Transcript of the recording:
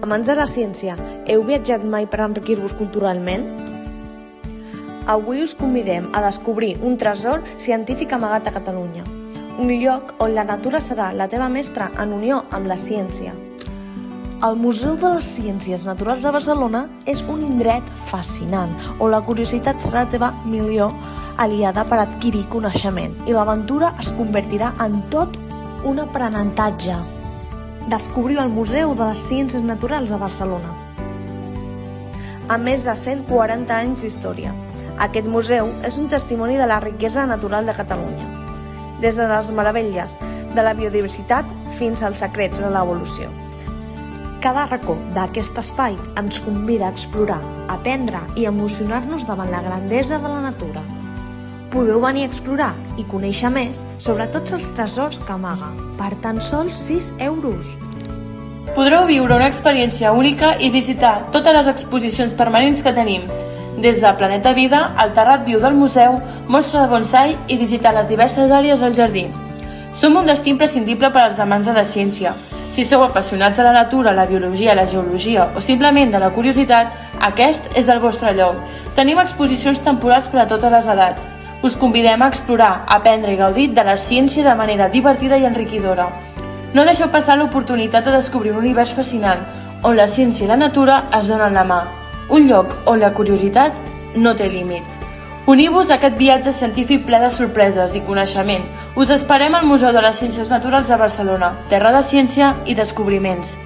Amants de la ciència, heu viatjat mai per enriquir-vos culturalment? Avui us convidem a descobrir un tresor científic amagat a Catalunya. Un lloc on la natura serà la teva mestra en unió amb la ciència. El Museu de les Ciències Naturals de Barcelona és un indret fascinant, on la curiositat serà la teva millor aliada per adquirir coneixement i l'aventura es convertirà en tot un aprenentatge. Descobriu el Museu de les Ciències Naturals de Barcelona. Amb més de 140 anys d'història, aquest museu és un testimoni de la riquesa natural de Catalunya, des de les meravelles de la biodiversitat fins als secrets de l'evolució. Cada racó d'aquest espai ens convida a explorar, aprendre i emocionar-nos davant la grandesa de la natura. Podeu venir a explorar i conèixer més sobre tots els tresors que amaga, per tan sols 6 euros. Podreu viure una experiència única i visitar totes les exposicions permanents que tenim, des de Planeta Vida, al terrat viu del museu, mostra de bonsai i visitar les diverses àrees del jardí. Som un destí imprescindible per als amants de la ciència. Si sou apassionats de la natura, la biologia, la geologia o simplement de la curiositat, aquest és el vostre lloc. Tenim exposicions temporals per a totes les edats. Us convidem a explorar, aprendre i gaudir de la ciència de manera divertida i enriquidora. No deixeu passar l'oportunitat de descobrir un univers fascinant, on la ciència i la natura es donen la mà. Un lloc on la curiositat no té límits. Uniu-vos a aquest viatge científic ple de sorpreses i coneixement. Us esperem al Museu de les Ciències Naturals de Barcelona, terra de ciència i descobriments.